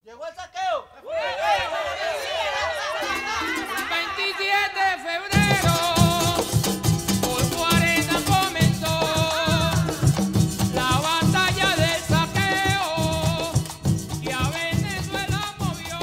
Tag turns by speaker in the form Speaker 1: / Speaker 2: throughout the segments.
Speaker 1: Llegó el saqueo.
Speaker 2: 27 de febrero, por 40 comenzó la batalla del saqueo que a Venezuela movió.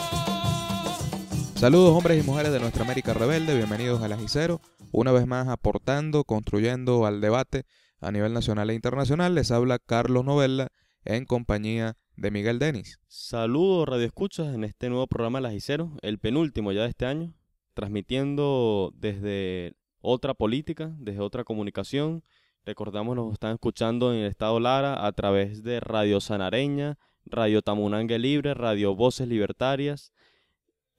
Speaker 3: Saludos hombres y mujeres de nuestra América rebelde, bienvenidos a La Jicero, una vez más aportando, construyendo al debate a nivel nacional e internacional. Les habla Carlos Novella en compañía de Miguel Denis.
Speaker 4: Saludos radioescuchas en este nuevo programa La Jicero, el penúltimo ya de este año, transmitiendo desde otra política, desde otra comunicación. Recordamos, nos están escuchando en el estado Lara a través de Radio Sanareña, Radio Tamunangue Libre, Radio Voces Libertarias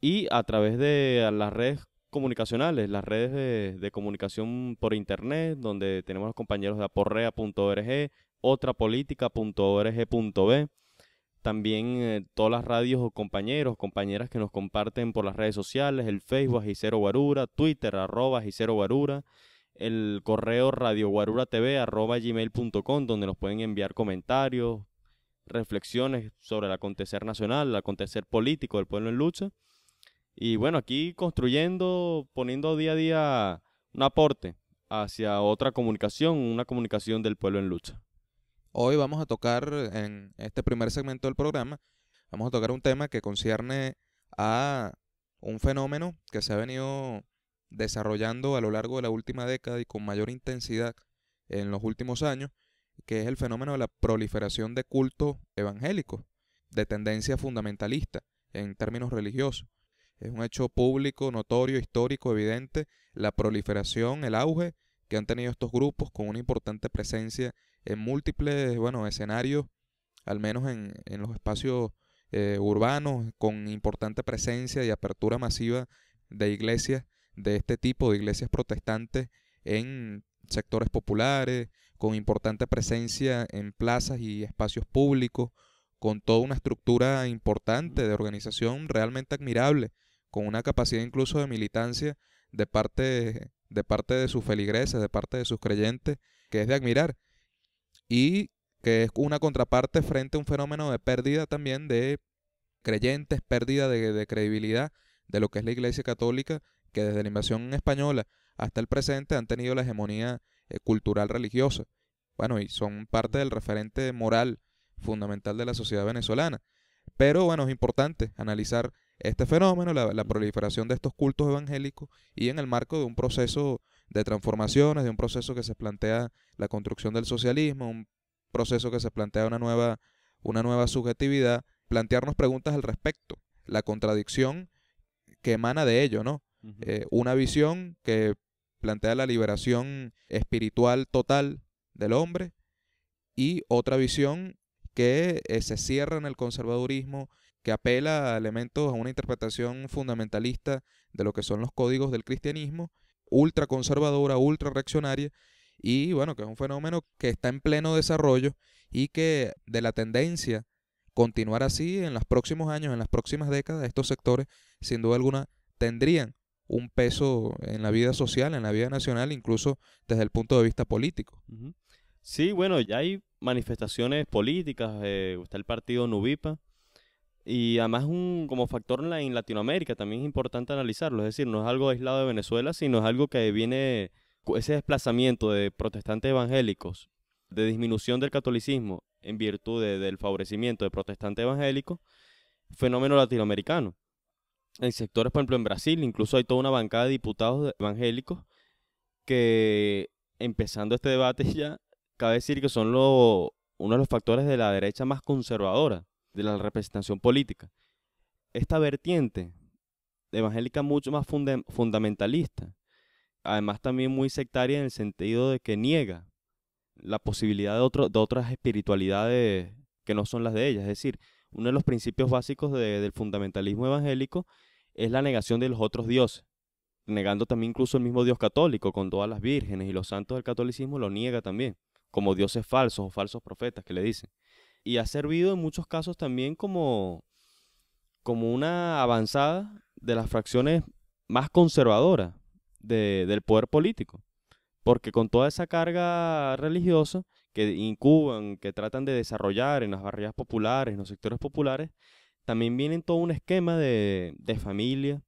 Speaker 4: y a través de las redes comunicacionales, las redes de comunicación por internet, donde tenemos los compañeros de aporrea.org, otrapolítica.org.b, también todas las radios o compañeras que nos comparten por las redes sociales, el Facebook Jicero Guarura, Twitter @Jicero Guarura, el correo radioguaruratv@gmail.com, donde nos pueden enviar comentarios, reflexiones sobre el acontecer nacional, el acontecer político del pueblo en lucha. Y bueno, aquí construyendo, poniendo día a día un aporte hacia otra comunicación, una comunicación del pueblo en lucha.
Speaker 3: Hoy vamos a tocar, en este primer segmento del programa, vamos a tocar un tema que concierne a un fenómeno que se ha venido desarrollando a lo largo de la última década y con mayor intensidad en los últimos años, que es el fenómeno de la proliferación de cultos evangélicos, de tendencia fundamentalista en términos religiosos. Es un hecho público, notorio, histórico, evidente, la proliferación, el auge que han tenido estos grupos con una importante presencia en múltiples, escenarios, al menos en los espacios urbanos, con importante presencia y apertura masiva de iglesias de este tipo, de iglesias protestantes en sectores populares, con importante presencia en plazas y espacios públicos, con toda una estructura importante de organización realmente admirable, con una capacidad incluso de militancia de parte de sus feligreses, de parte de sus creyentes, que es de admirar, y que es una contraparte frente a un fenómeno de pérdida también de creyentes, pérdida de credibilidad de lo que es la Iglesia Católica, que desde la invasión española hasta el presente han tenido la hegemonía cultural religiosa. Bueno, y son parte del referente moral fundamental de la sociedad venezolana. Pero bueno, es importante analizar este fenómeno, la proliferación de estos cultos evangélicos, y en el marco de un proceso de transformaciones, de un proceso que se plantea la construcción del socialismo, un proceso que se plantea una nueva subjetividad, plantearnos preguntas al respecto, la contradicción que emana de ello, ¿no? Una visión que plantea la liberación espiritual total del hombre, y otra visión que se cierra en el conservadurismo, que apela a elementos, a una interpretación fundamentalista de lo que son los códigos del cristianismo, ultra conservadora, ultra reaccionaria, y bueno, que es un fenómeno que está en pleno desarrollo y que de la tendencia continuar así en los próximos años, en las próximas décadas, estos sectores sin duda alguna tendrían un peso en la vida social, en la vida nacional, incluso desde el punto de vista político.
Speaker 4: Uh-huh. Sí, bueno, ya hay manifestaciones políticas, está el partido Nuvipa, y además como factor en Latinoamérica también es importante analizarlo, es decir, no es algo aislado de Venezuela, sino es algo que viene, ese desplazamiento de protestantes evangélicos, de disminución del catolicismo en virtud del favorecimiento de protestantes evangélicos, fenómeno latinoamericano. En sectores, por ejemplo, en Brasil, incluso hay toda una bancada de diputados evangélicos que, empezando este debate ya, cabe decir que son uno de los factores de la derecha más conservadora de la representación política. Esta vertiente evangélica mucho más fundamentalista, además también muy sectaria en el sentido de que niega la posibilidad de otras espiritualidades que no son las de ella. Es decir, uno de los principios básicos del fundamentalismo evangélico es la negación de los otros dioses, negando también incluso el mismo Dios católico, con todas las vírgenes y los santos del catolicismo lo niega también, como dioses falsos o falsos profetas que le dicen. Y ha servido en muchos casos también como una avanzada de las fracciones más conservadoras del poder político, porque con toda esa carga religiosa que incuban, que tratan de desarrollar en las barriadas populares, en los sectores populares, también viene todo un esquema de familia,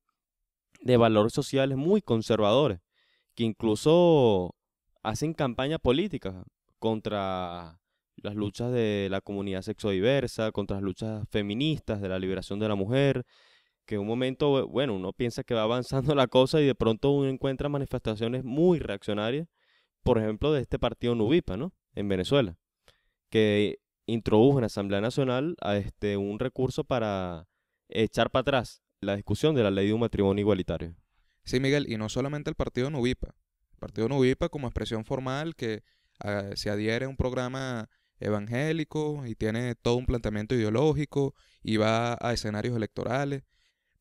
Speaker 4: de valores sociales muy conservadores, que incluso hacen campaña política contra las luchas de la comunidad sexodiversa, contra las luchas feministas de la liberación de la mujer, que en un momento, bueno, uno piensa que va avanzando la cosa y de pronto uno encuentra manifestaciones muy reaccionarias, por ejemplo, de este partido Nuvipa, ¿no? En Venezuela, que introdujo en la Asamblea Nacional un recurso para echar para atrás la discusión de la ley de un matrimonio igualitario.
Speaker 3: Sí, Miguel, y no solamente el partido Nuvipa. El partido Nuvipa como expresión formal que se adhiere a un programa evangélico y tiene todo un planteamiento ideológico y va a escenarios electorales,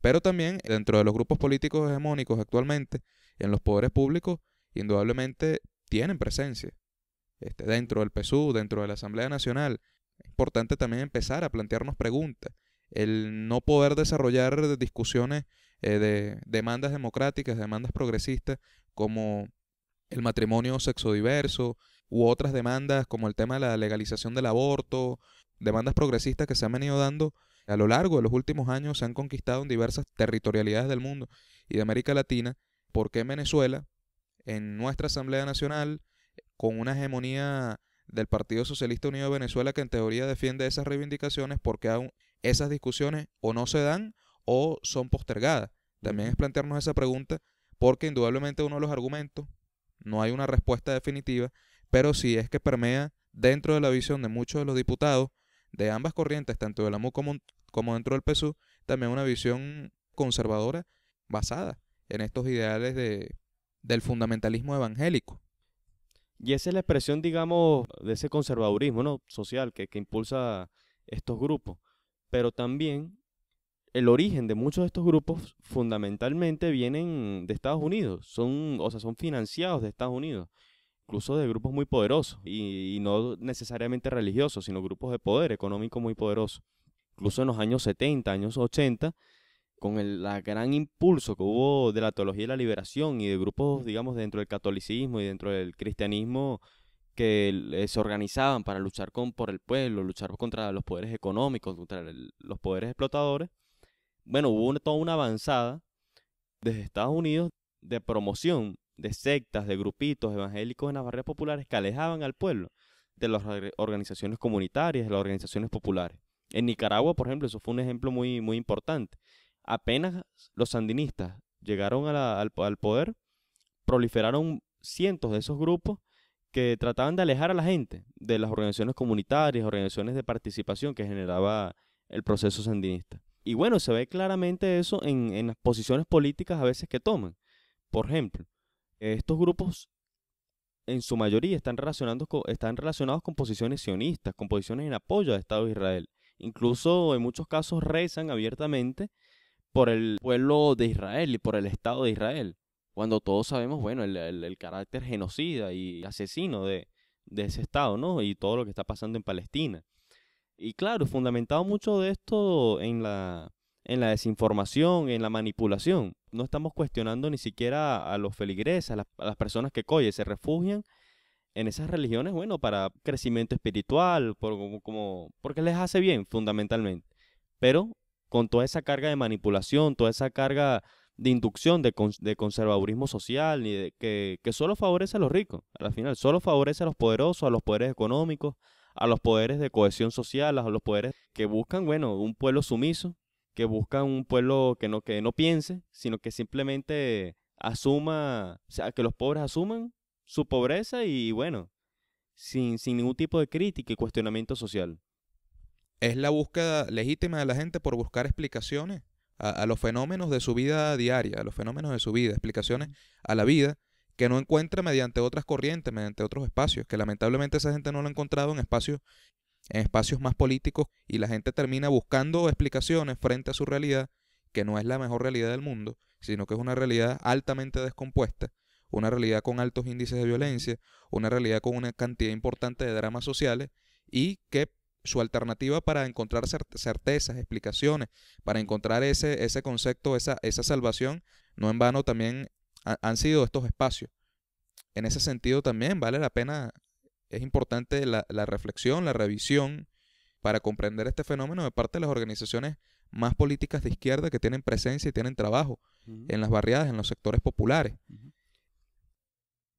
Speaker 3: pero también dentro de los grupos políticos hegemónicos actualmente, en los poderes públicos, indudablemente tienen presencia. Dentro del PSUV, dentro de la Asamblea Nacional, es importante también empezar a plantearnos preguntas. El no poder desarrollar discusiones de demandas democráticas, demandas progresistas, como el matrimonio sexodiverso, u otras demandas como el tema de la legalización del aborto, demandas progresistas que se han venido dando a lo largo de los últimos años, se han conquistado en diversas territorialidades del mundo y de América Latina. ¿Por qué en Venezuela, en nuestra Asamblea Nacional, con una hegemonía del Partido Socialista Unido de Venezuela que en teoría defiende esas reivindicaciones, porque aún esas discusiones o no se dan o son postergadas? También es plantearnos esa pregunta, porque indudablemente uno de los argumentos, no hay una respuesta definitiva, pero sí es que permea dentro de la visión de muchos de los diputados de ambas corrientes, tanto de la MU como dentro del PSUV, también una visión conservadora basada en estos ideales del fundamentalismo evangélico.
Speaker 4: Y esa es la expresión, digamos, de ese conservadurismo, ¿no? Social que impulsa estos grupos. Pero también el origen de muchos de estos grupos fundamentalmente vienen de Estados Unidos. Son financiados de Estados Unidos, incluso de grupos muy poderosos y no necesariamente religiosos, sino grupos de poder económico muy poderosos. Incluso en los años 70, años 80, con el gran impulso que hubo de la teología de la liberación y de grupos, digamos, dentro del catolicismo y dentro del cristianismo que se organizaban para luchar por el pueblo, luchar contra los poderes económicos, contra los poderes explotadores. Bueno, hubo toda una avanzada desde Estados Unidos de promoción de sectas, de grupitos evangélicos en las barrias populares que alejaban al pueblo de las organizaciones comunitarias, de las organizaciones populares. En Nicaragua, por ejemplo, eso fue un ejemplo muy, muy importante. Apenas los sandinistas llegaron al poder, proliferaron cientos de esos grupos que trataban de alejar a la gente de las organizaciones comunitarias, organizaciones de participación que generaba el proceso sandinista. Y bueno, se ve claramente eso en las posiciones políticas a veces que toman. Por ejemplo, estos grupos en su mayoría están relacionados con posiciones sionistas, con posiciones en apoyo al Estado de Israel. Incluso en muchos casos rezan abiertamente por el pueblo de Israel y por el Estado de Israel, cuando todos sabemos, bueno, el carácter genocida y asesino de ese Estado, ¿no? Y todo lo que está pasando en Palestina. Y claro, fundamentado mucho de esto en la desinformación, en la manipulación. No estamos cuestionando ni siquiera a los feligreses, a las personas que se refugian en esas religiones, bueno, para crecimiento espiritual, porque les hace bien, fundamentalmente. Pero con toda esa carga de manipulación, toda esa carga de inducción, de conservadurismo social, que solo favorece a los ricos, al final, solo favorece a los poderosos, a los poderes económicos, a los poderes de cohesión social, a los poderes que buscan, bueno, un pueblo sumiso, que buscan un pueblo que no piense, sino que simplemente asuma, o sea, que los pobres asuman su pobreza y, bueno, sin ningún tipo de crítica y cuestionamiento social.
Speaker 3: Es la búsqueda legítima de la gente por buscar explicaciones a los fenómenos de su vida diaria, a los fenómenos de su vida, explicaciones a la vida que no encuentra mediante otras corrientes, mediante otros espacios, que lamentablemente esa gente no lo ha encontrado en espacios más políticos, y la gente termina buscando explicaciones frente a su realidad, que no es la mejor realidad del mundo, sino que es una realidad altamente descompuesta, una realidad con altos índices de violencia, una realidad con una cantidad importante de dramas sociales, y que su alternativa para encontrar certezas, explicaciones, para encontrar ese concepto, esa salvación, no en vano también han sido estos espacios. En ese sentido también vale la pena, es importante la reflexión, la revisión, para comprender este fenómeno de parte de las organizaciones más políticas de izquierda que tienen presencia y tienen trabajo
Speaker 4: Ujú.
Speaker 3: en las barriadas, en los sectores populares.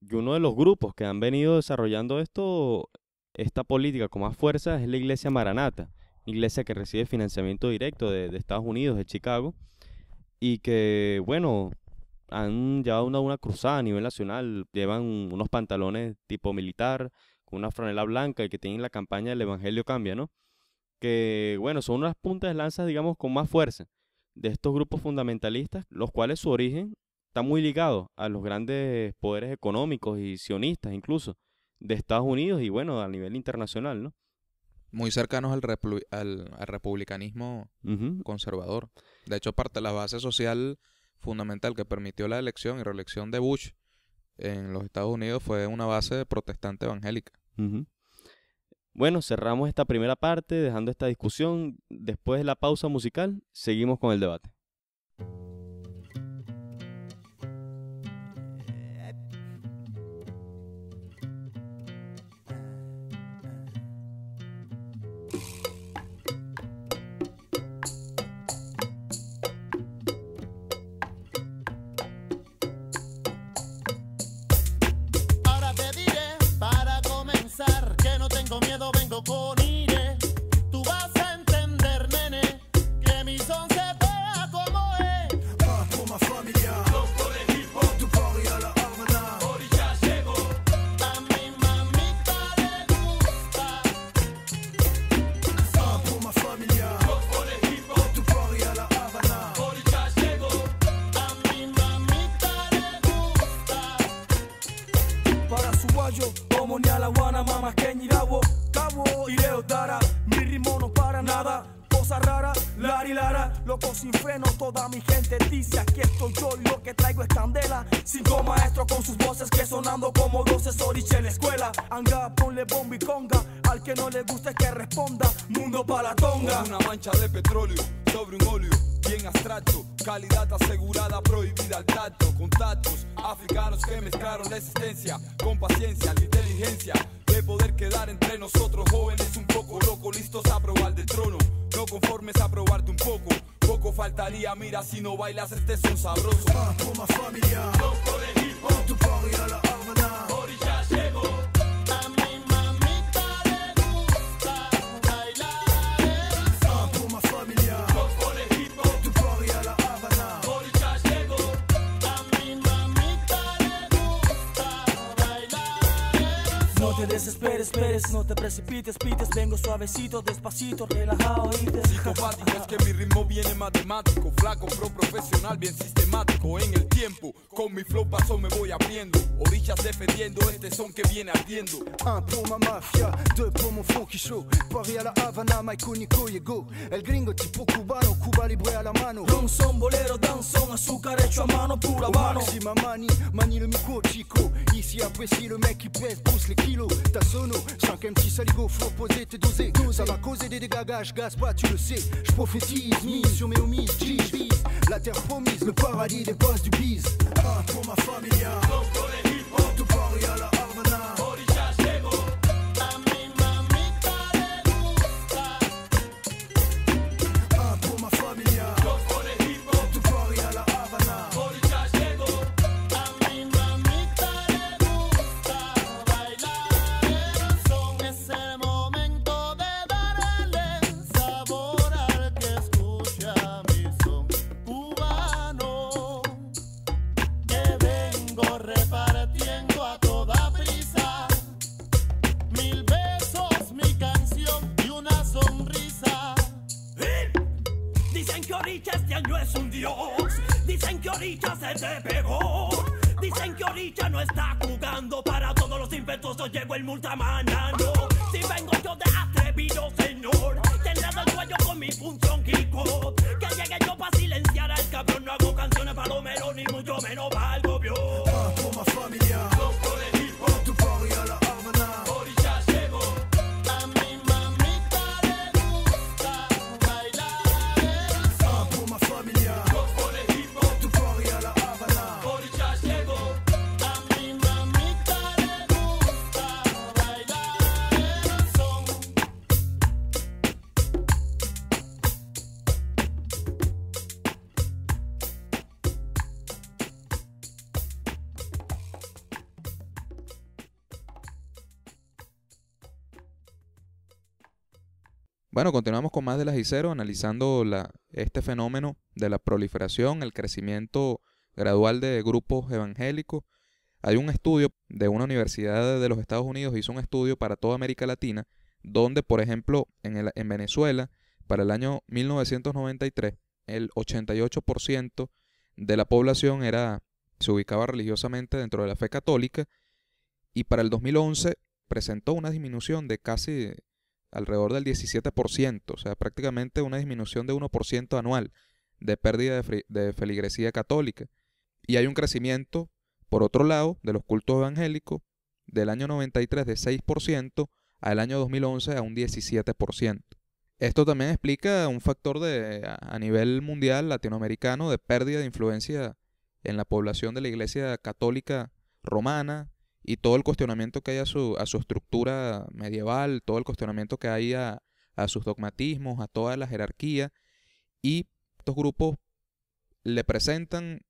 Speaker 4: Y uno de los grupos que han venido desarrollando esta política con más fuerza es la Iglesia Maranata, una iglesia que recibe financiamiento directo de Estados Unidos, de Chicago, y que, bueno, han llevado una cruzada a nivel nacional, llevan unos pantalones tipo militar, con una franela blanca y que tienen la campaña del Evangelio Cambia, ¿no? Que, bueno, son unas puntas de lanza, digamos, con más fuerza de estos grupos fundamentalistas, los cuales su origen está muy ligado a los grandes poderes económicos y sionistas incluso de Estados Unidos y, bueno, a nivel internacional, ¿no?
Speaker 3: Muy cercanos al republicanismo
Speaker 4: Ujú.
Speaker 3: conservador. De hecho, parte de la base social fundamental que permitió la elección y reelección de Bush en los Estados Unidos fue una base protestante evangélica.
Speaker 4: Ujú. Bueno, cerramos esta primera parte dejando esta discusión. Después de la pausa musical, seguimos con el debate.
Speaker 1: Ahora te diré, para comenzar, que no tengo miedo, vengo con ire. Tú vas a entender, nene, que mi son se pega como es.
Speaker 5: Pour ma familia, tu Paris à la Havana.
Speaker 1: A mi mamita le gusta.
Speaker 5: Pour ma familia, tu Paris à la Havana.
Speaker 1: A mi mamita le gusta.
Speaker 6: Para su guayo, como ni a la guana, mamá que ñirawo, cabo y leo dara, mi ritmo no para nada, cosa rara, lari lara, loco sin freno, toda mi gente dice aquí estoy yo y lo que traigo es candela, 5 maestros con sus voces que sonando como 12 sorich en la escuela, anga, ponle bomba y conga, al que no le guste que responda, mundo pa' la tonga.
Speaker 7: Una mancha de petróleo sobre un óleo bien abstracto, calidad asegurada, prohibida al tacto, contactos africanos que mezclaron la existencia con paciencia, la inteligencia de poder quedar entre nosotros jóvenes un poco locos, listos a probar del trono, no conformes a probarte un poco, poco faltaría, mira si no bailas este son sabroso.
Speaker 5: Pour ma familia, tu Paris à la Havana.
Speaker 1: A mi mamita le gusta bailar.
Speaker 5: Pour ma familia, tu Paris à la Havana.
Speaker 1: A mi mamita le gusta bailar.
Speaker 6: No te desesperes, esperes, no te precipites, pites, vengo suavecito, despacito, relajado y
Speaker 7: Psicopático es que mi ritmo viene matemático, flaco, profesional, bien sistemático en el tiempo. Con mi flow paso me voy abriendo, orillas defendiendo este son que viene ardiendo.
Speaker 5: Un pour ma mafia, deux pour mon funky show. Paris à la Havana, Michael Nico Yego. El gringo tipo cubano, Cuba libre a la mano.
Speaker 6: Ron son, bolero, danzón, azúcar hecho a mano, pura
Speaker 5: Au
Speaker 6: mano.
Speaker 5: maxi, manie le micro, chico. Ici apprécie le mec qui pèse, pousse les kilos. Ta sono, 5 MC saligo, faut poser, t'es dosé. Ça va causer des dégâts, je gaze pas, tu le sais. Je prophétise, mise sur mes homies, vise la terre promise, le paradis des boss du bise. Pour ma familia, tu Paris à la Havana.
Speaker 1: A mi mamita le gusta.
Speaker 5: Pour ma familia, tu Paris à la Havana.
Speaker 1: A mi mamita le gusta bailar el son. Es el momento de darle sabor al que escucha mi son cubano, que vengo repartiendo a toda prisa. 1000 besos, mi canción y una sonrisa.
Speaker 6: Dicen que ahorita este año es un dios. Dicen que ahorita se te pegó. Dicen que ahorita no está jugando. Para todos los impetuosos llegó el multamanano. Si vengo yo de atrevido, señor, tendrás el cuello con mi función Kiko. Que llegue yo pa' silenciar al cabrón. No hago canciones para los meros, ni mucho menos para el gobierno.
Speaker 5: Pour ma familia, tu Paris à la Havana.
Speaker 1: A mi mamita le gusta bailar el son.
Speaker 5: Pour ma familia, tu Paris à la Havana.
Speaker 1: A mi mamita le gusta bailar el son.
Speaker 3: Bueno, continuamos con más de las y cero, analizando este fenómeno de la proliferación, el crecimiento gradual de grupos evangélicos. Hay un estudio de una universidad de los Estados Unidos, hizo un estudio para toda América Latina, donde, por ejemplo, en Venezuela, para el año 1993, el 88% de la población se ubicaba religiosamente dentro de la fe católica, y para el 2011 presentó una disminución de casi alrededor del 17%, o sea, prácticamente una disminución de 1% anual de pérdida de feligresía católica. Y hay un crecimiento, por otro lado, de los cultos evangélicos, del año 93 de 6% al año 2011 a un 17%. Esto también explica un factor a nivel mundial latinoamericano de pérdida de influencia en la población de la Iglesia Católica Romana, y todo el cuestionamiento que hay a su estructura medieval, todo el cuestionamiento que hay a sus dogmatismos, a toda la jerarquía. Y estos grupos le presentan,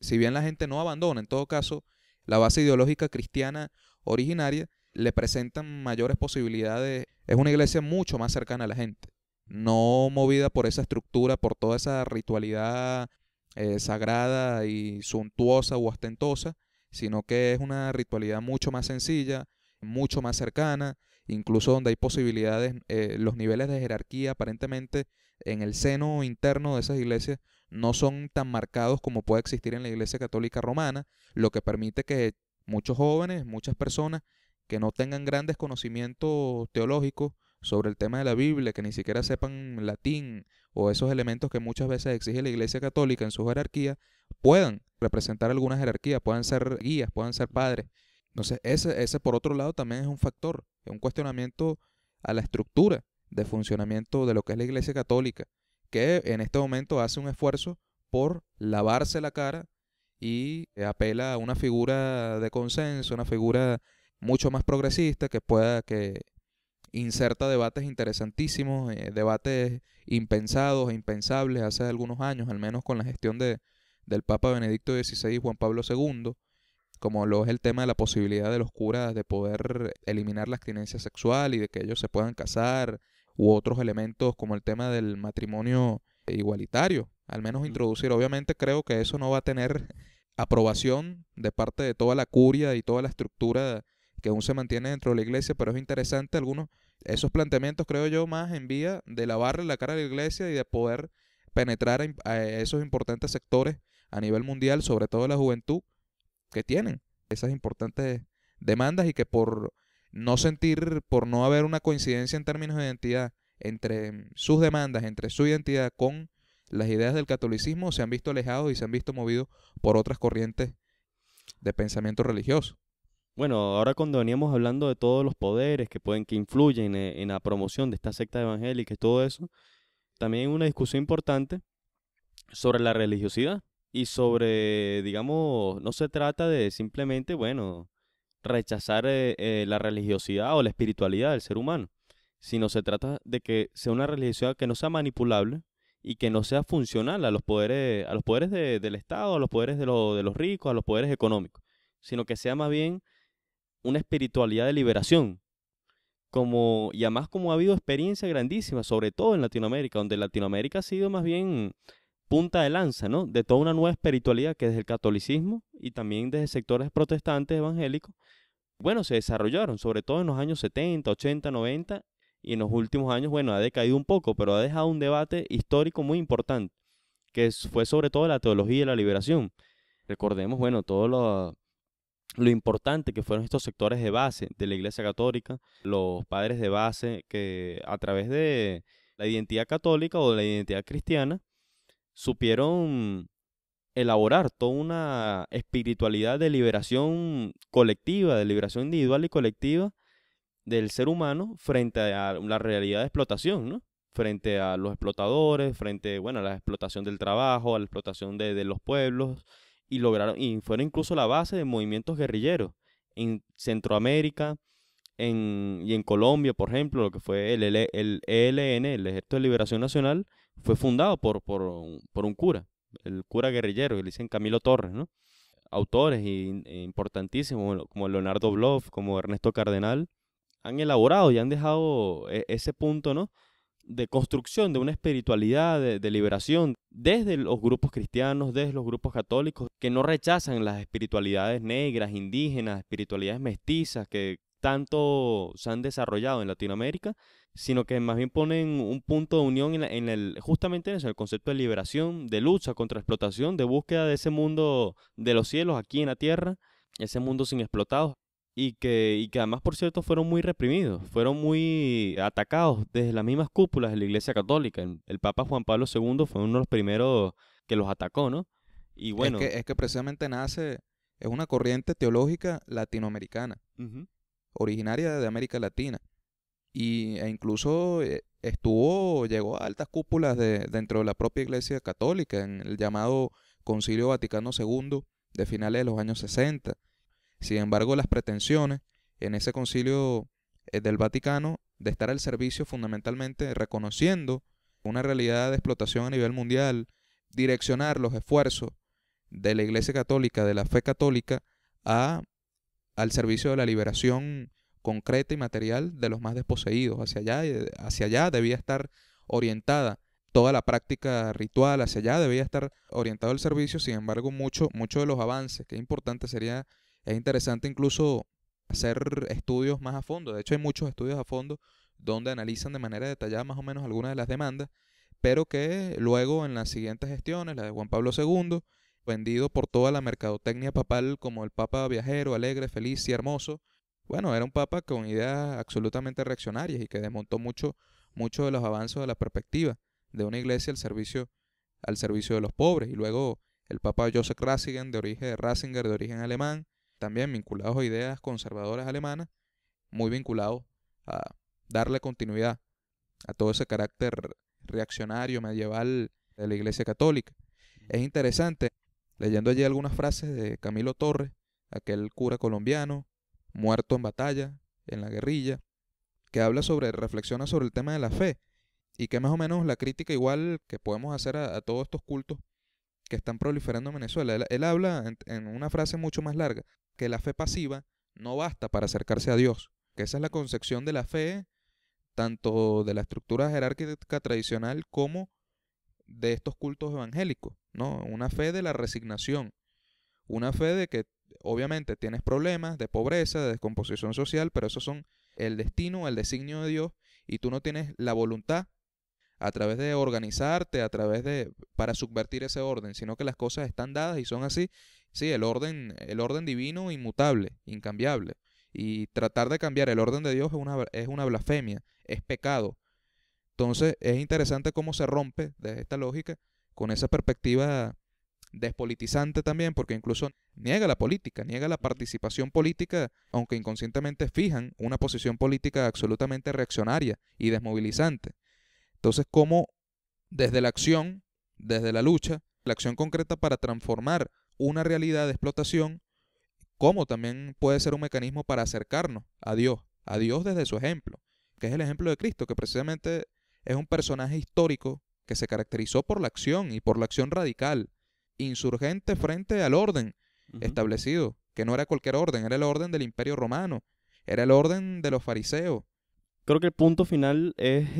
Speaker 3: si bien la gente no abandona, en todo caso, la base ideológica cristiana originaria, le presentan mayores posibilidades. Es una iglesia mucho más cercana a la gente, no movida por esa estructura, por toda esa ritualidad sagrada y suntuosa o ostentosa, sino que es una ritualidad mucho más sencilla, mucho más cercana, incluso donde hay posibilidades, los niveles de jerarquía aparentemente en el seno interno de esas iglesias no son tan marcados como puede existir en la Iglesia Católica Romana, lo que permite que muchos jóvenes, muchas personas que no tengan grandes conocimientos teológicos sobre el tema de la Biblia, que ni siquiera sepan latín o esos elementos que muchas veces exige la Iglesia Católica en su jerarquía, puedan representar alguna jerarquía, puedan ser guías, puedan ser padres. Entonces ese por otro lado también es un factor, es un cuestionamiento a la estructura de funcionamiento de lo que es la Iglesia Católica, que en este momento hace un esfuerzo por lavarse la cara y apela a una figura de consenso, una figura mucho más progresista que inserta debates interesantísimos, debates impensados e impensables hace algunos años, al menos con la gestión del Papa Benedicto XVI y Juan Pablo II, como lo es el tema de la posibilidad de los curas de poder eliminar la abstinencia sexual y de que ellos se puedan casar, u otros elementos como el tema del matrimonio igualitario, al menos introducir. Obviamente creo que eso no va a tener aprobación de parte de toda la curia y toda la estructura que aún se mantiene dentro de la iglesia, pero es interesante esos planteamientos, creo yo, más en vía de lavarle la cara a la iglesia y de poder penetrar a esos importantes sectores a nivel mundial, sobre todo la juventud, que tienen esas importantes demandas y que por no haber una coincidencia en términos de identidad entre sus demandas, entre su identidad con las ideas del catolicismo, se han visto alejados y se han visto movidos por otras corrientes de pensamiento religioso.
Speaker 4: Bueno, ahora cuando veníamos hablando de todos los poderes que influyen en la promoción de esta secta evangélica y todo eso, también hay una discusión importante sobre la religiosidad y sobre, digamos, no se trata de simplemente, bueno, rechazar la religiosidad o la espiritualidad del ser humano, sino se trata de que sea una religiosidad que no sea manipulable y que no sea funcional a los poderes del Estado, a los poderes de los ricos, a los poderes económicos, sino que sea más bien una espiritualidad de liberación, y además como ha habido experiencia grandísima, sobre todo en Latinoamérica, donde Latinoamérica ha sido más bien punta de lanza, ¿no?, de toda una nueva espiritualidad que desde el catolicismo y también desde sectores protestantes evangélicos, bueno, se desarrollaron, sobre todo en los años 70, 80, 90, y en los últimos años, bueno, ha decaído un poco, pero ha dejado un debate histórico muy importante, fue sobre todo la teología de la liberación. Recordemos, bueno, todo lo importante que fueron estos sectores de base de la Iglesia Católica, los padres de base que a través de la identidad católica o de la identidad cristiana supieron elaborar toda una espiritualidad de liberación colectiva, de liberación individual y colectiva del ser humano frente a la realidad de explotación, ¿no? Frente a los explotadores, frente, bueno, a la explotación del trabajo, a la explotación de los pueblos, y fueron incluso la base de movimientos guerrilleros en Centroamérica y en Colombia, por ejemplo, lo que fue el ELN, el Ejército de Liberación Nacional, fue fundado por un cura, el cura guerrillero, que le dicen Camilo Torres, ¿no? Autores importantísimos como Leonardo Bloch, como Ernesto Cardenal, han elaborado y han dejado ese punto, ¿no?, de construcción de una espiritualidad de liberación desde los grupos cristianos, desde los grupos católicos, que no rechazan las espiritualidades negras, indígenas, espiritualidades mestizas que tanto se han desarrollado en Latinoamérica, sino que más bien ponen un punto de unión justamente en eso, en el concepto de liberación, de lucha contra explotación, de búsqueda de ese mundo de los cielos aquí en la tierra, ese mundo sin explotados. Y que además, por cierto, fueron muy reprimidos, fueron muy atacados desde las mismas cúpulas de la Iglesia Católica. El Papa Juan Pablo II fue uno de los primeros que los atacó, ¿no? Y bueno,
Speaker 3: Es que precisamente es una corriente teológica latinoamericana,
Speaker 4: ujú,
Speaker 3: originaria de América Latina. E incluso llegó a altas cúpulas dentro de la propia Iglesia Católica, en el llamado Concilio Vaticano II de finales de los años 60. Sin embargo, las pretensiones en ese concilio del Vaticano de estar al servicio fundamentalmente reconociendo una realidad de explotación a nivel mundial, direccionar los esfuerzos de la Iglesia Católica, de la fe católica, al servicio de la liberación concreta y material de los más desposeídos. Hacia allá debía estar orientada toda la práctica ritual, hacia allá debía estar orientado el servicio. Sin embargo, mucho de los avances, que es importante, es interesante incluso hacer estudios más a fondo. De hecho, hay muchos estudios a fondo donde analizan de manera detallada más o menos algunas de las demandas, pero que luego en las siguientes gestiones, la de Juan Pablo II, vendido por toda la mercadotecnia papal como el Papa viajero, alegre, feliz y hermoso, bueno, era un papa con ideas absolutamente reaccionarias y que desmontó mucho de los avances de la perspectiva de una iglesia al servicio de los pobres. Y luego el Papa Joseph Ratzinger, de origen alemán, también vinculados a ideas conservadoras alemanas, muy vinculados a darle continuidad a todo ese carácter reaccionario medieval de la Iglesia Católica. Es interesante, leyendo allí algunas frases de Camilo Torres, aquel cura colombiano, muerto en batalla, en la guerrilla, que reflexiona sobre el tema de la fe, y que más o menos la crítica igual que podemos hacer a todos estos cultos que están proliferando en Venezuela. Él habla en una frase mucho más larga, que la fe pasiva no basta para acercarse a Dios, que esa es la concepción de la fe, tanto de la estructura jerárquica tradicional como de estos cultos evangélicos, ¿no? Una fe de la resignación, una fe de que obviamente tienes problemas de pobreza, de descomposición social, pero esos son el destino, el designio de Dios, y tú no tienes la voluntad a través de organizarte, para subvertir ese orden, sino que las cosas están dadas y son así. Sí, el orden divino, inmutable, incambiable. Y tratar de cambiar el orden de Dios es una blasfemia, es pecado. Entonces es interesante cómo se rompe de esta lógica con esa perspectiva despolitizante también, porque incluso niega la política, niega la participación política, aunque inconscientemente fijan una posición política absolutamente reaccionaria y desmovilizante. Entonces, cómo desde la acción, desde la lucha, la acción concreta para transformar una realidad de explotación, cómo también puede ser un mecanismo para acercarnos a Dios desde su ejemplo, que es el ejemplo de Cristo, que precisamente es un personaje histórico que se caracterizó por la acción y por la acción radical, insurgente frente al orden establecido, que no era cualquier orden, era el orden del Imperio Romano, era el orden de los fariseos.
Speaker 4: creo que el punto final es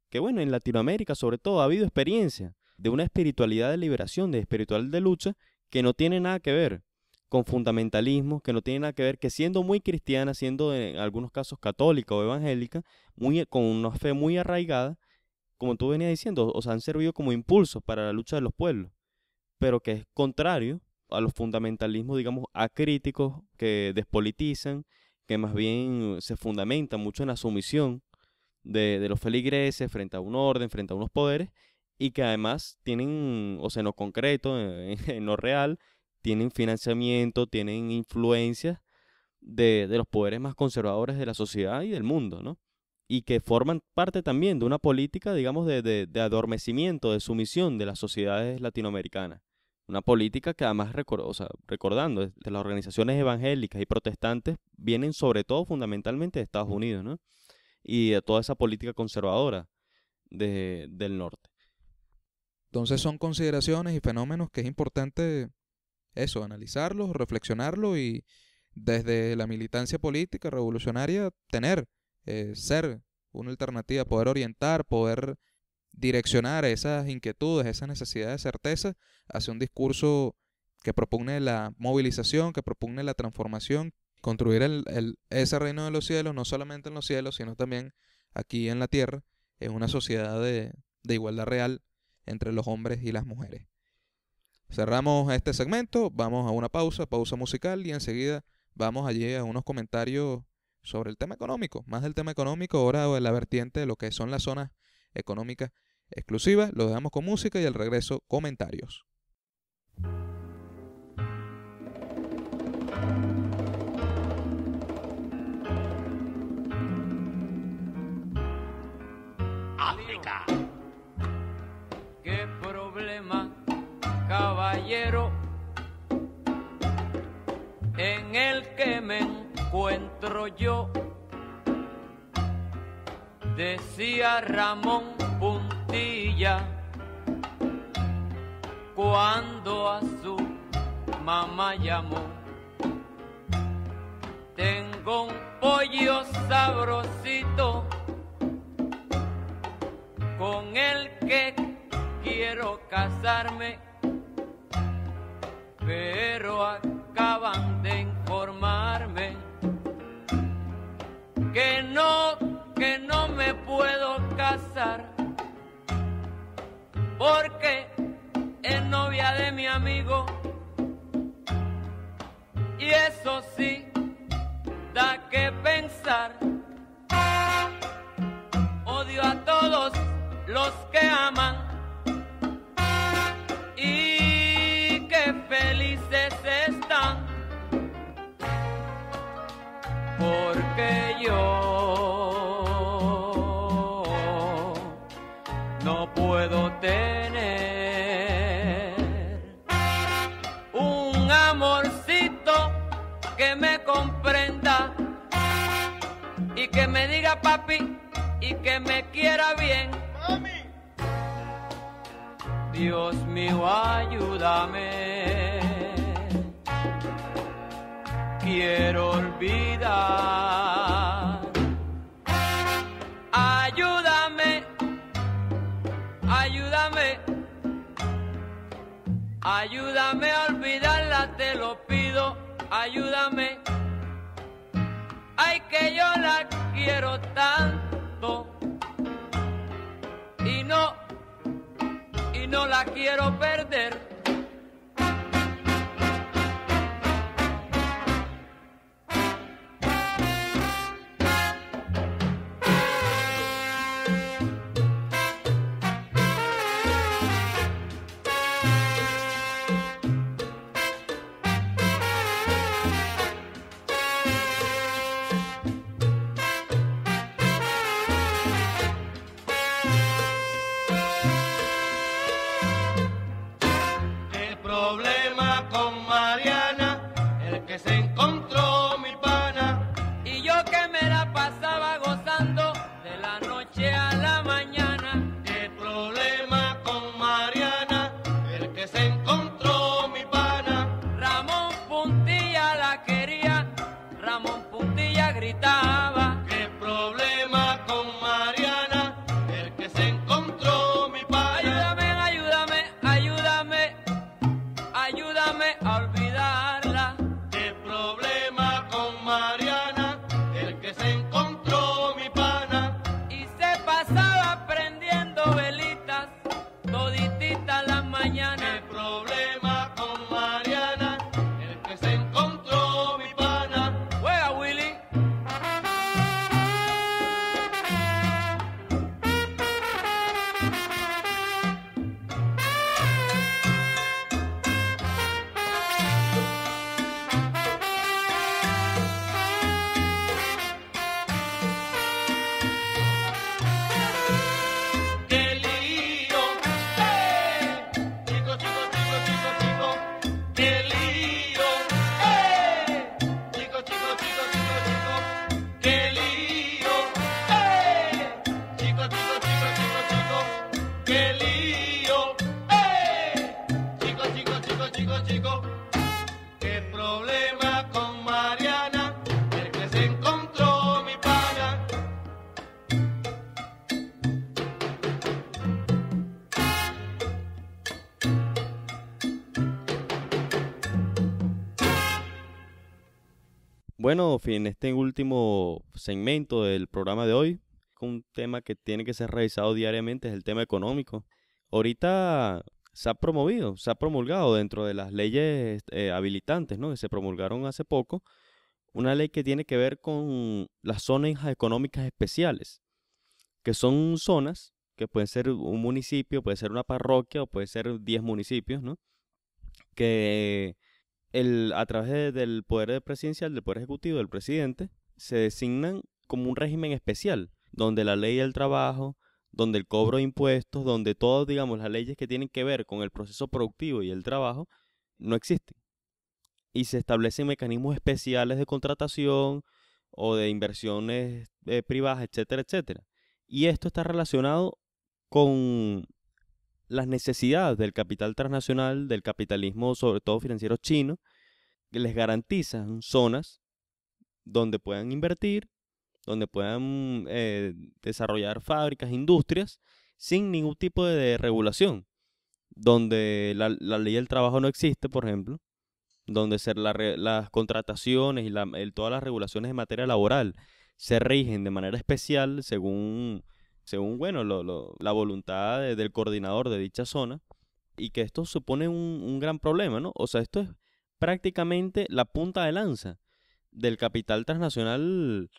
Speaker 4: que, bueno, en Latinoamérica sobre todo ha habido experiencia de una espiritualidad de liberación, de espiritual de lucha, que no tiene nada que ver con fundamentalismo, que no tiene nada que ver, que siendo muy cristiana, siendo en algunos casos católica o evangélica, con una fe muy arraigada, como tú venías diciendo, o sea, han servido como impulsos para la lucha de los pueblos, pero que es contrario a los fundamentalismos, digamos, acríticos, que despolitizan, que más bien se fundamentan mucho en la sumisión de los feligreses frente a un orden, frente a unos poderes, y que además tienen, o sea, en lo concreto, en lo real, tienen financiamiento, tienen influencias de los poderes más conservadores de la sociedad y del mundo, ¿no? Y que forman parte también de una política, digamos, de adormecimiento, de sumisión de las sociedades latinoamericanas. Una política que además, recordando, de las organizaciones evangélicas y protestantes, vienen sobre todo fundamentalmente de Estados Unidos, ¿no? Y de toda esa política conservadora del norte.
Speaker 3: Entonces son consideraciones y fenómenos que es importante analizarlos, reflexionarlos y desde la militancia política revolucionaria ser una alternativa, poder orientar, poder direccionar esas inquietudes, esas necesidades de certeza hacia un discurso que propugne la movilización, que propugne la transformación, construir ese reino de los cielos, no solamente en los cielos, sino también aquí en la tierra, en una sociedad de igualdad real entre los hombres y las mujeres. Cerramos este segmento, vamos a una pausa musical, y enseguida vamos allí a unos comentarios sobre el tema económico, más del tema económico, ahora de la vertiente de lo que son las zonas económicas exclusivas. Lo dejamos con música y al regreso comentarios.
Speaker 2: África. ¿Qué problema, caballero, en el que me encuentro yo? Decía Ramón Puntilla cuando a su mamá llamó. Tengo un pollo sabrosito con el que quiero casarme, pero acaban de informarme que no me puedo casar porque es novia de mi amigo, y eso sí da que pensar. Odio a todos los que aman y que felices están, porque yo no puedo tener un amorcito que me comprenda y que me diga papi y que me quiera bien. Dios mío, ayúdame, quiero olvidar. Ayúdame, ayúdame, ayúdame a olvidarla, te lo pido, ayúdame. Ay, que yo la quiero tanto y no la quiero perder.
Speaker 4: Bueno, en este último segmento del programa de hoy, un tema que tiene que ser revisado diariamente es el tema económico. Ahorita se ha promovido, se ha promulgado dentro de las leyes habilitantes, ¿no? Que se promulgaron hace poco, una ley que tiene que ver con las zonas económicas especiales, que son zonas que pueden ser un municipio, puede ser una parroquia o puede ser 10 municipios, ¿no? Que a través del poder presidencial, del poder ejecutivo, del presidente, se designan como un régimen especial, donde la ley del trabajo, donde el cobro de impuestos, donde todas, digamos, las leyes que tienen que ver con el proceso productivo y el trabajo, no existen. Y se establecen mecanismos especiales de contratación o de inversiones privadas, etcétera, etcétera. Y esto está relacionado con las necesidades del capital transnacional, del capitalismo, sobre todo financiero chino, que les garantizan zonas donde puedan invertir, donde puedan desarrollar fábricas, industrias, sin ningún tipo de regulación, donde la ley del trabajo no existe, por ejemplo, donde las contrataciones y todas las regulaciones en materia laboral se rigen de manera especial según bueno, la voluntad del coordinador de dicha zona, y que esto supone un gran problema, ¿no? O sea, esto es prácticamente la punta de lanza del capital transnacional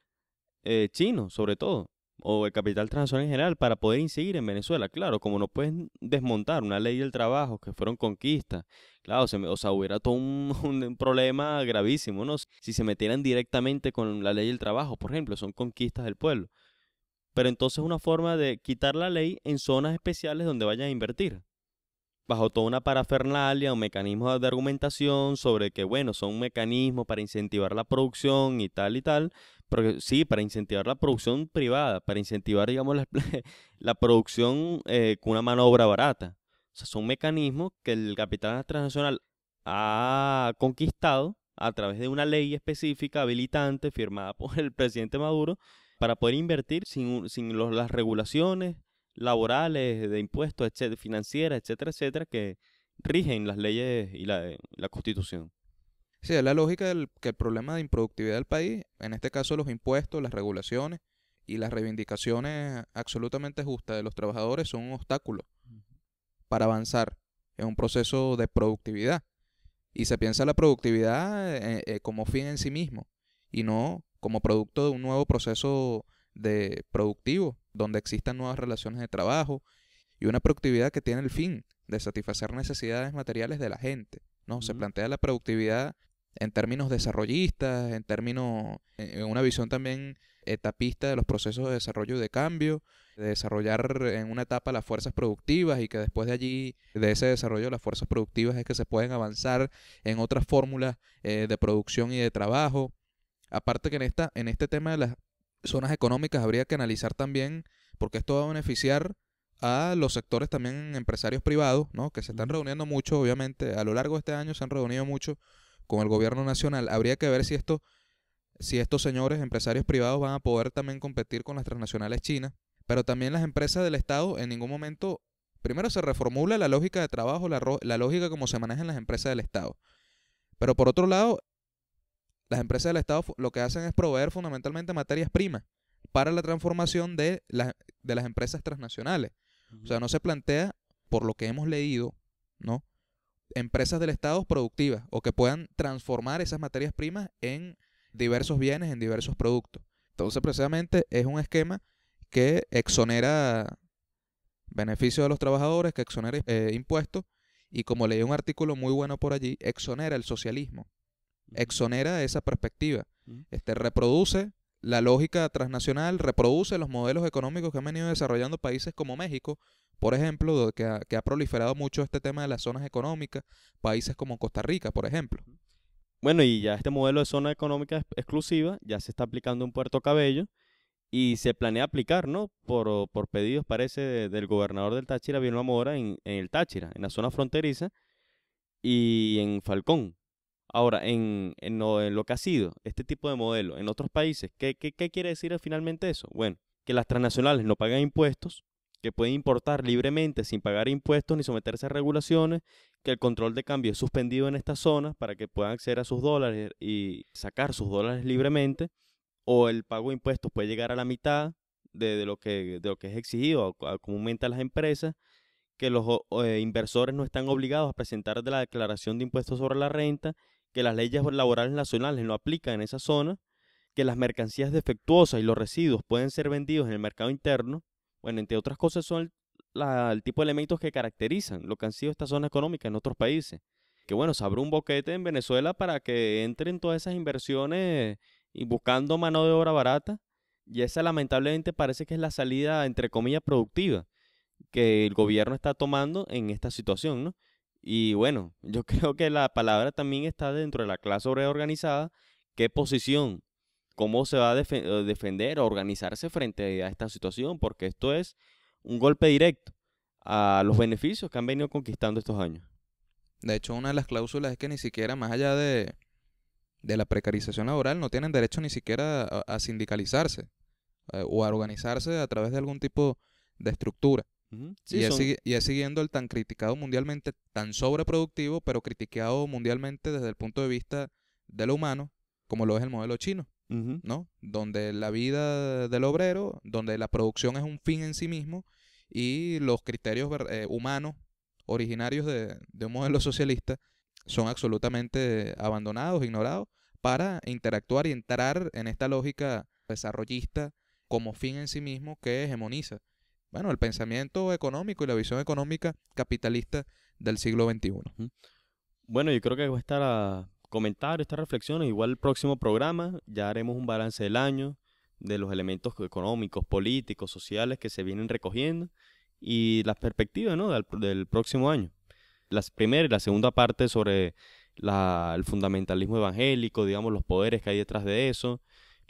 Speaker 4: chino, sobre todo, o el capital transnacional en general, para poder incidir en Venezuela. Claro, como no pueden desmontar una ley del trabajo que fueron conquistas, claro, o sea, hubiera todo un problema gravísimo, ¿no? Si se metieran directamente con la ley del trabajo, por ejemplo, son conquistas del pueblo. Pero entonces una forma de quitar la ley en zonas especiales donde vayan a invertir, bajo toda una parafernalia o mecanismos de argumentación sobre que, bueno, son un mecanismo para incentivar la producción y tal, porque sí, para incentivar la producción privada, para incentivar, digamos, la producción con una mano de obra barata. O sea, son mecanismos que el capital transnacional ha conquistado a través de una ley específica, habilitante, firmada por el presidente Maduro, para poder invertir sin las regulaciones laborales, de impuestos, etcétera, financieras, etcétera, etcétera, que rigen las leyes y la Constitución.
Speaker 3: Sí, es la lógica que el problema de improductividad del país, en este caso los impuestos, las regulaciones y las reivindicaciones absolutamente justas de los trabajadores son un obstáculo para avanzar en un proceso de productividad. Y se piensa la productividad como fin en sí mismo y no como producto de un nuevo proceso productivo, donde existan nuevas relaciones de trabajo y una productividad que tiene el fin de satisfacer necesidades materiales de la gente, ¿no? Se plantea la productividad en términos desarrollistas, en una visión también etapista de los procesos de desarrollo y de cambio, de desarrollar en una etapa las fuerzas productivas y que después de allí, de ese desarrollo de las fuerzas productivas, es que se pueden avanzar en otras fórmulas de producción y de trabajo. Aparte que en este tema de las zonas económicas habría que analizar también, porque esto va a beneficiar a los sectores también empresarios privados, ¿no? Que se están reuniendo mucho, obviamente, a lo largo de este año se han reunido mucho con el gobierno nacional. Habría que ver si estos señores empresarios privados van a poder también competir con las transnacionales chinas, pero también las empresas del Estado en ningún momento, primero se reformula la lógica de trabajo, la lógica como se manejan las empresas del Estado, pero por otro lado, las empresas del Estado lo que hacen es proveer fundamentalmente materias primas para la transformación de las empresas transnacionales. O sea, no se plantea, por lo que hemos leído, ¿no?, empresas del Estado productivas o que puedan transformar esas materias primas en diversos bienes, en diversos productos. Entonces, precisamente, es un esquema que exonera beneficios de los trabajadores, que exonera impuestos y, como leí un artículo muy bueno por allí, exonera el socialismo. Exonera esa perspectiva, reproduce la lógica transnacional, reproduce los modelos económicos que han venido desarrollando países como México, por ejemplo, que ha proliferado mucho este tema de las zonas económicas, países como Costa Rica, por ejemplo.
Speaker 4: Bueno, y ya este modelo de zona económica exclusiva ya se está aplicando en Puerto Cabello y se planea aplicar, ¿no?, por pedidos, parece, del gobernador del Táchira, Vilma Mora, en el Táchira, en la zona fronteriza, y en Falcón. Ahora, en lo que ha sido este tipo de modelo en otros países, ¿qué quiere decir finalmente eso? Bueno, que las transnacionales no pagan impuestos que puede importar libremente sin pagar impuestos ni someterse a regulaciones, que el control de cambio es suspendido en estas zonas para que puedan acceder a sus dólares y sacar sus dólares libremente, o el pago de impuestos puede llegar a la mitad de lo que es exigido comúnmente a las empresas, que los inversores no están obligados a presentar de la declaración de impuestos sobre la renta, que las leyes laborales nacionales no aplican en esa zona, que las mercancías defectuosas y los residuos pueden ser vendidos en el mercado interno. Bueno, entre otras cosas son el tipo de elementos que caracterizan lo que han sido estas zonas económicas en otros países. Que bueno, se abre un boquete en Venezuela para que entren todas esas inversiones y buscando mano de obra barata, y esa lamentablemente parece que es la salida, entre comillas, productiva que el gobierno está tomando en esta situación, ¿no? Y bueno, yo creo que la palabra también está dentro de la clase obrera organizada. ¿Qué posición? ¿Cómo se va a defender o organizarse frente a esta situación? Porque esto es un golpe directo a los beneficios que han venido conquistando estos años.
Speaker 3: De hecho, una de las cláusulas es que ni siquiera, más allá de la precarización laboral, no tienen derecho ni siquiera a sindicalizarse o a organizarse a través de algún tipo de estructura. Sí, y es siguiendo el tan criticado mundialmente, tan sobreproductivo, pero criticado mundialmente desde el punto de vista de lo humano, como lo es el modelo chino, ¿no? Donde la vida del obrero, donde la producción es un fin en sí mismo y los criterios humanos originarios de un modelo socialista son absolutamente abandonados, ignorados, para interactuar y entrar en esta lógica desarrollista como fin en sí mismo que hegemoniza, bueno, el pensamiento económico y la visión económica capitalista del siglo XXI.
Speaker 4: Bueno, yo creo que va a estar a comentar estas reflexiones. Igual el próximo programa ya haremos un balance del año, de los elementos económicos, políticos, sociales que se vienen recogiendo y las perspectivas, ¿no?, del próximo año. La primera y la segunda parte sobre el fundamentalismo evangélico, digamos, los poderes que hay detrás de eso,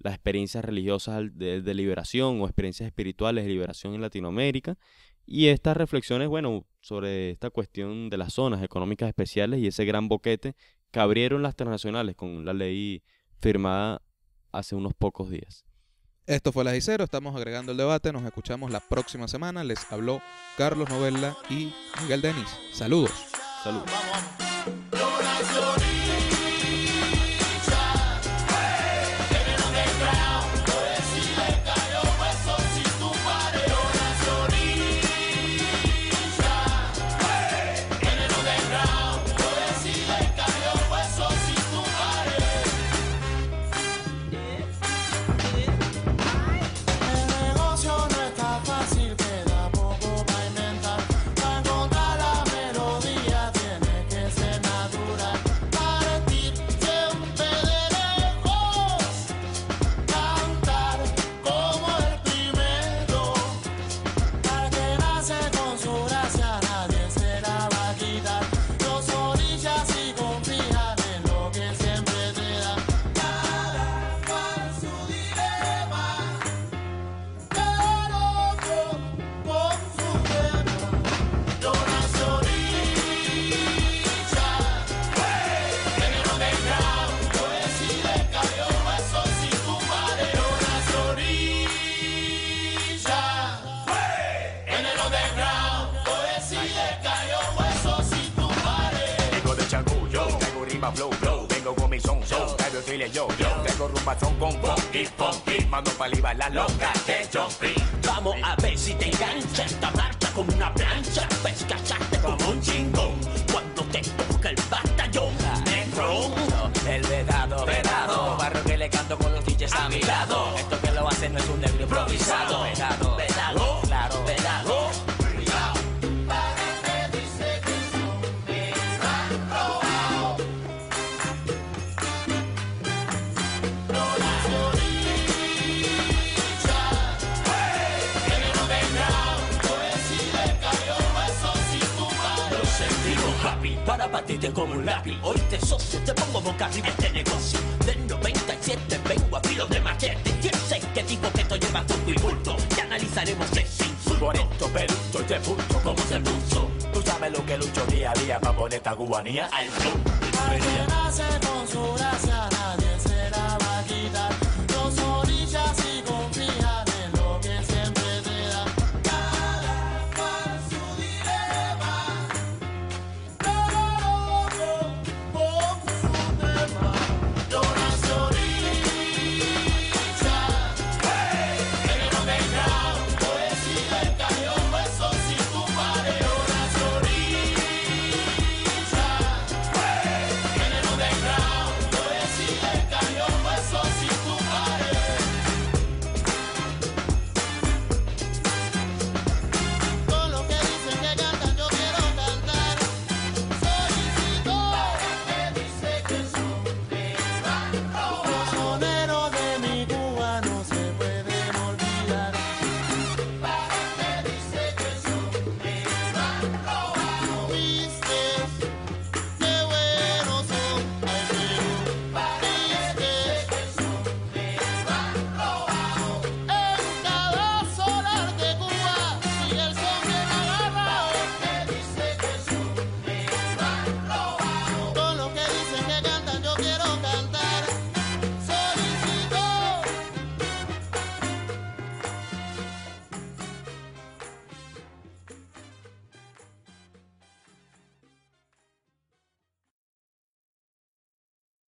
Speaker 4: las experiencias religiosas de liberación o experiencias espirituales de liberación en Latinoamérica, y estas reflexiones, bueno, sobre esta cuestión de las zonas económicas especiales y ese gran boquete que abrieron las transnacionales con la ley firmada hace unos pocos días.
Speaker 3: Esto fue La Jicero, estamos agregando el debate, nos escuchamos la próxima semana. Les habló Carlos Novella y Miguel Denis. Saludos.
Speaker 4: Saludos.
Speaker 8: Vengo con mi son, Cario Chile yo tengo rumbazón con funky, mando pa' libar la loca que jumpy.
Speaker 9: Vamos a ver si te engancha esta marcha como una plancha, pues cachaste como un chingón cuando te toca el batallón negro.
Speaker 8: El vedado, barro que le canto con los DJs a mi lado. Esto que lo hace no es un negro improvisado. Vedado, claro, vedado.
Speaker 9: Para batirte como un lápiz, hoy te socio, te pongo boca arriba este negocio. Del 97 vengo a filo de machete. Yo sé que digo que esto lleva todo y bulto, y analizaremos ese insulto.
Speaker 8: Por esto perucho y te punto como se puso. Tú sabes lo que lucho día a día para poner esta cubanía al club.
Speaker 1: Nadie nace con su gracia, nadie